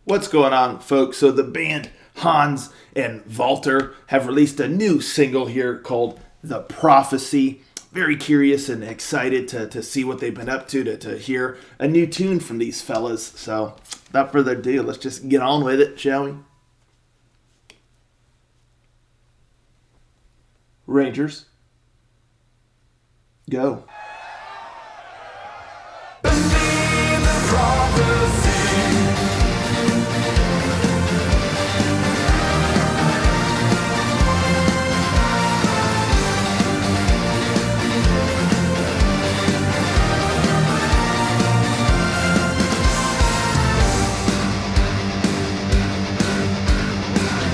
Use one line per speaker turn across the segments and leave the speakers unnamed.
What's going on, folks? So the band Hans and Valter have released a new single here called The Prophecy. Very curious and excited to see what they've been up to hear a new tune from these fellas. So without further ado, let's just get on with it, shall we? Rangers, go.
Believe the prophecy.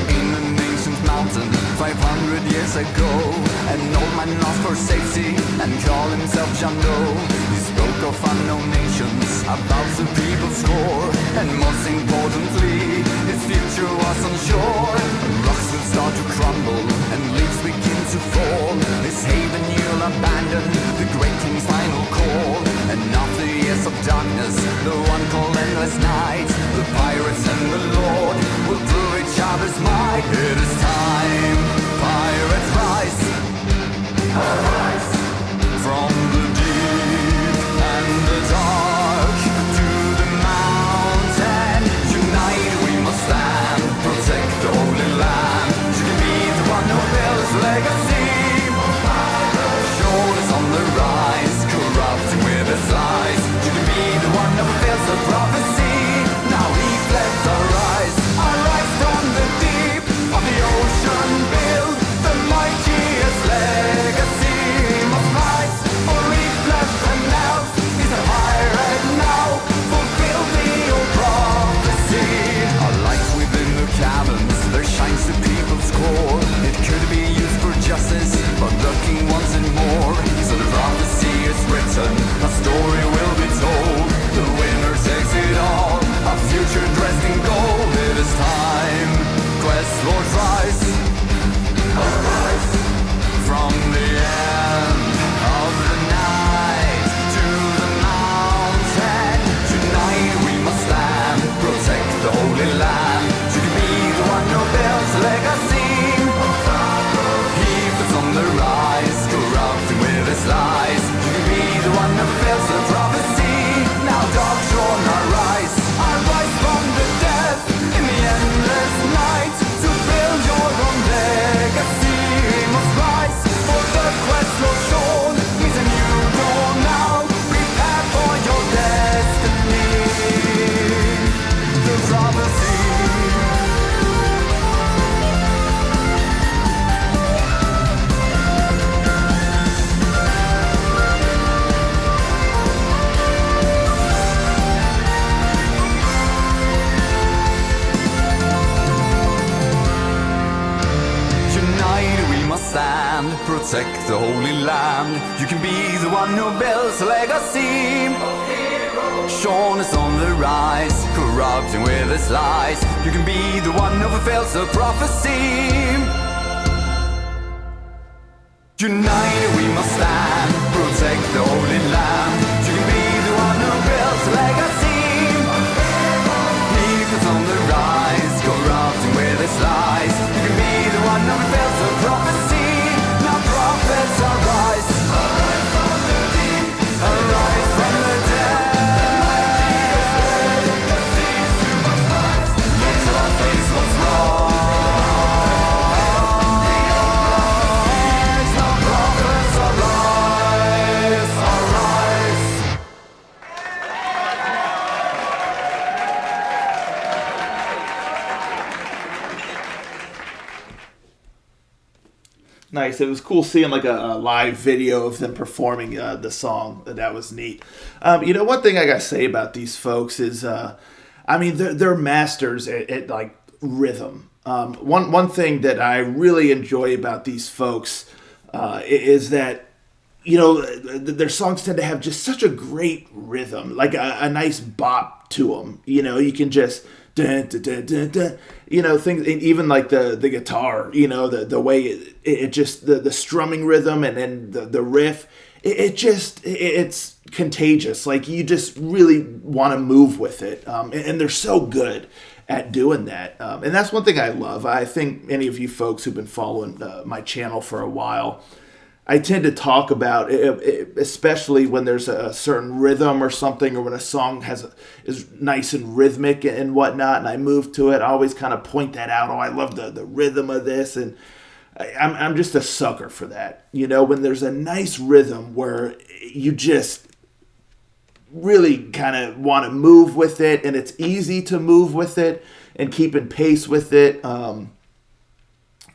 In an ancient mountain 500 years ago, an old man asked for safety and called himself Jando. He spoke of unknown nations, about the people's score, and most importantly, his future was unsure. Rocks will start to crumble and leaves begin to fall. This haven you'll abandon, the great king's final call. And after years of darkness, the one called endless night, the pirates and the Lord will prove each other's might. It is time, pirates rise, arise from the deep and the dark to the mountain. Unite we must stand, protect the holy land. You can be the one who builds legacy. Shoulders on the rise, corrupting with its lies. You can be the one who fulfills the prophecy. Now reflect our rise from the deep of the ocean. Build the mightiest legacy. Must rise or reflect and melt. Is a pirate now. Fulfill the old prophecy. Our light within the caverns, there shines the people's core. It could be used for justice, but the king wants it more. So the prophecy is written, a story will be told. The winner takes it all, a future dressed in gold. It is time, quest Lord rise, arise from the end of the night to the mountain. Tonight we must stand, protect the holy land. You can be the one who builds legacy. He was on the rise, corrupting with his lies. You can be the one who fulfills the prophecy. Now doctrine arise from the death in the endless night. To build your own legacy, must rise for the quest Lord shown. Means a new dawn now. Prepare for your destiny. The prophecy. Tonight we must stand, protect the holy land. You can be the one who builds a legacy. Sean is on the rise, corrupting with his lies. You can be the one who fulfills the prophecy. United we must stand, protect the holy land. You can be the one who builds a legacy. He is on the rise, corrupting with his lies. You can be the one who fulfills the prophecy. Now prophets arise, arise from the deep, arise from the dead. The prophets must rise. Now prophets arise, arise.
Nice. It was cool seeing like a live video of them performing the song. That was neat. One thing I gotta say about these folks is, they're masters at like rhythm. One thing that I really enjoy about these folks is that their songs tend to have just such a great rhythm, like a nice bop to them. You can just dun, dun, dun, dun, dun, things, even like the guitar, the way it just, the strumming rhythm and then the riff, it's contagious. Like you just really want to move with it. And they're so good at doing that. And that's one thing I love. I think any of you folks who've been following my channel for a while, I tend to talk about, especially when there's a certain rhythm or something, or when a song is nice and rhythmic and whatnot, and I move to it, I always kind of point that out. Oh, I love the rhythm of this, and I'm just a sucker for that. You know, when there's a nice rhythm where you just really kind of want to move with it, and it's easy to move with it and keep in pace with it.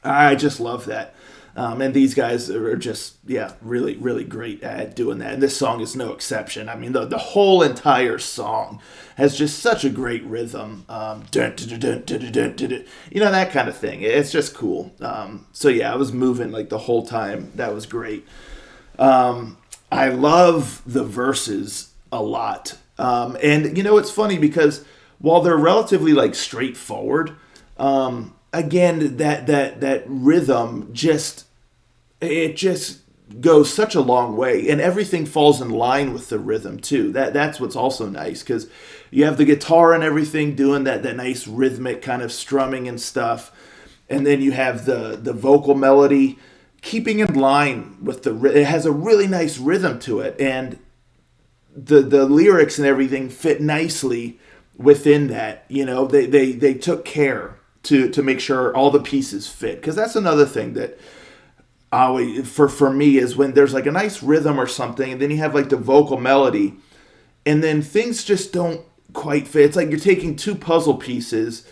I just love that. And these guys are just, really, really great at doing that. And this song is no exception. I mean, the whole entire song has just such a great rhythm. That kind of thing. It's just cool. So yeah, I was moving like the whole time. That was great. I love the verses a lot. And it's funny because while they're relatively like straightforward, again, that rhythm just goes such a long way, and everything falls in line with the rhythm too. That's what's also nice, because you have the guitar and everything doing that nice rhythmic kind of strumming and stuff, and then you have the vocal melody keeping in line with it has a really nice rhythm to it, and the lyrics and everything fit nicely within that. They took care to make sure all the pieces fit, because that's another thing that always for me is when there's like a nice rhythm or something, and then you have like the vocal melody, and then things just don't quite fit. It's like you're taking two puzzle pieces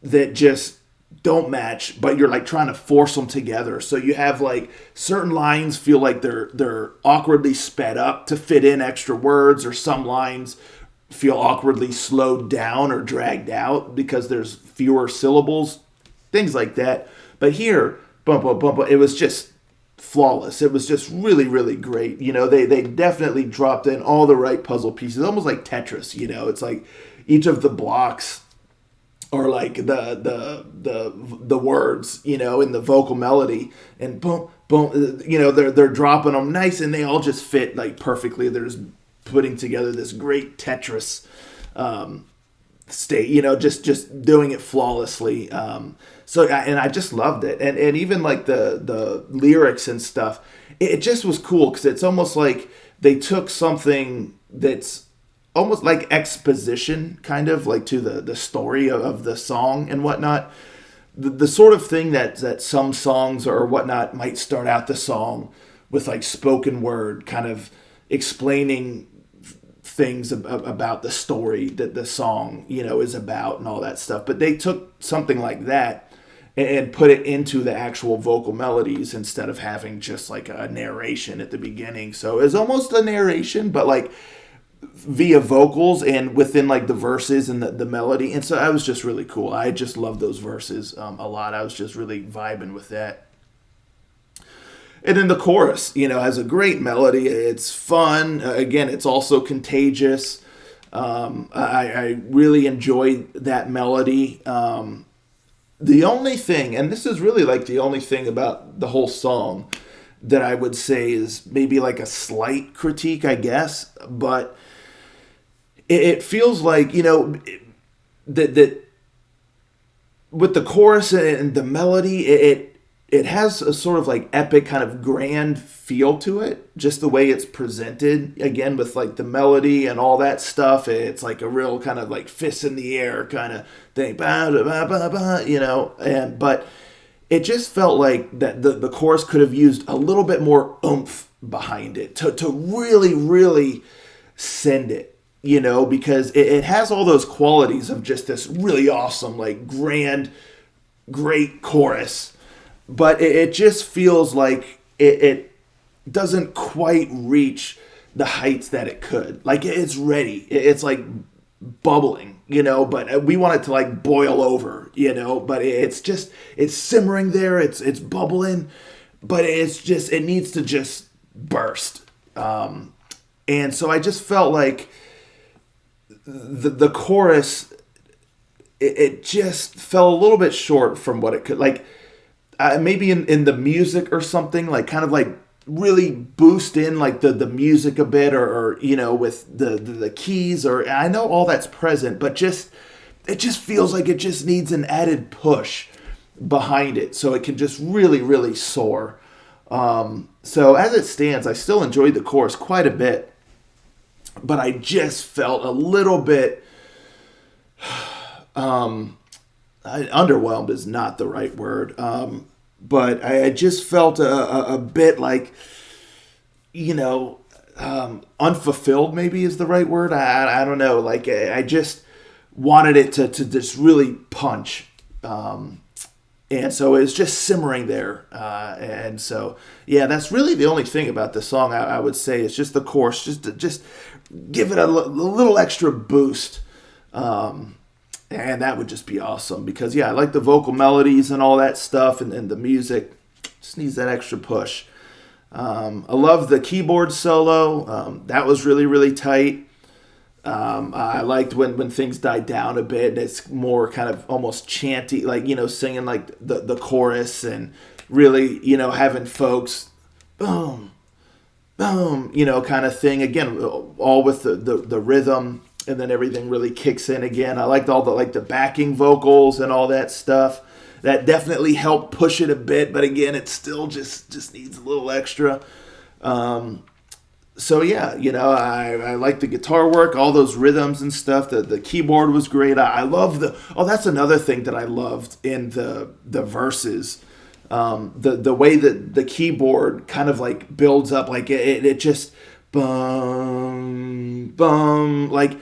that just don't match, but you're like trying to force them together. So you have like certain lines feel like they're awkwardly sped up to fit in extra words, or some lines feel awkwardly slowed down or dragged out because there's fewer syllables, things like that. But here, it was just flawless. It was just really, really great. They definitely dropped in all the right puzzle pieces, almost like Tetris. It's like each of the blocks are like the words, in the vocal melody, and boom, boom, they're dropping them nice, and they all just fit like perfectly. They're just putting together this great Tetris state, just doing it flawlessly. So I just loved it, and even like the lyrics and stuff, it just was cool, because it's almost like they took something that's almost like exposition, kind of like to the story of the song and whatnot. The sort of thing that some songs or whatnot might start out the song with, like spoken word, kind of explaining things about the story that the song is about and all that stuff. But they took something like that and put it into the actual vocal melodies instead of having just like a narration at the beginning. So it's almost a narration, but like via vocals and within like the verses and the melody. And so that was just really cool. I just love those verses a lot. I was just really vibing with that. And then the chorus, has a great melody. It's fun. Again, it's also contagious. I really enjoyed that melody. The only thing, and this is really like the only thing about the whole song that I would say is maybe like a slight critique, I guess, but it feels like, that with the chorus and the melody, it has a sort of like epic kind of grand feel to it, just the way it's presented, again, with like the melody and all that stuff. It's like a real kind of like fist in the air kind of thing, but it just felt like that the chorus could have used a little bit more oomph behind it to really, really send it, because it has all those qualities of just this really awesome, like grand, great chorus. But it just feels like it doesn't quite reach the heights that it could. Like, it's ready. It's like bubbling, but we want it to like boil over, but it's simmering there. It's bubbling, but it needs to just burst. And so I just felt like the chorus, it just fell a little bit short from what it could, like, maybe in the music or something, like kind of like really boost in like the music a bit, or with the keys, or I know all that's present, but just it just feels like it just needs an added push behind it so it can just really, really soar. So as it stands, I still enjoyed the chorus quite a bit, but I just felt a little bit underwhelmed is not the right word, but I just felt a bit like, unfulfilled maybe is the right word. I don't know. Like I just wanted it to just really punch. And so it was just simmering there. And so, yeah, that's really the only thing about the song I would say. It's just the chorus, just give it a little extra boost. And that would just be awesome because, yeah, I like the vocal melodies and all that stuff and the music. Just needs that extra push. I love the keyboard solo. That was really, really tight. I liked when things died down a bit. It's more kind of almost chanty, like, singing like the chorus and really, having folks boom, boom, kind of thing. Again, all with the rhythm, and then everything really kicks in again. I liked all the backing vocals and all that stuff. That definitely helped push it a bit, but again, it still just needs a little extra. So yeah, I like the guitar work, all those rhythms and stuff. The keyboard was great. I love that's another thing that I loved in the verses. The way that the keyboard kind of like builds up, like it just bum bum, like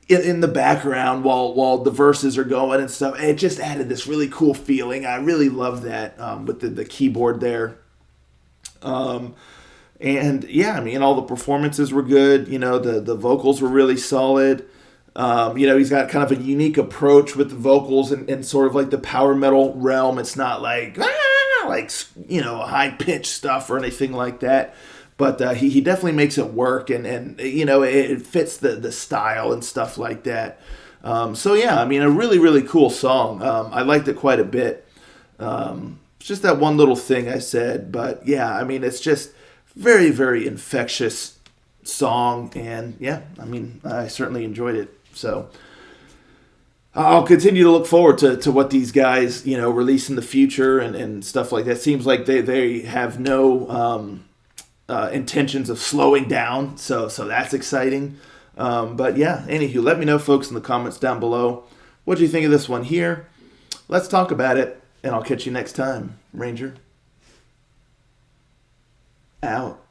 in the background while the verses are going and stuff. It just added this really cool feeling. I really love that with the keyboard there. And yeah, I mean, all the performances were good. The vocals were really solid. He's got kind of a unique approach with the vocals and sort of like the power metal realm. It's not like high pitched stuff or anything like that. But he definitely makes it work, and it fits the style and stuff like that. So yeah, I mean, a really, really cool song. I liked it quite a bit. It's just that one little thing I said, but yeah, I mean, it's just very, very infectious song, and yeah, I mean, I certainly enjoyed it. So I'll continue to look forward to what these guys, release in the future and stuff like that. Seems like they have no intentions of slowing down, so that's exciting. But yeah, anywho, let me know, folks, in the comments down below. What do you think of this one here? Let's talk about it, and I'll catch you next time. Ranger out.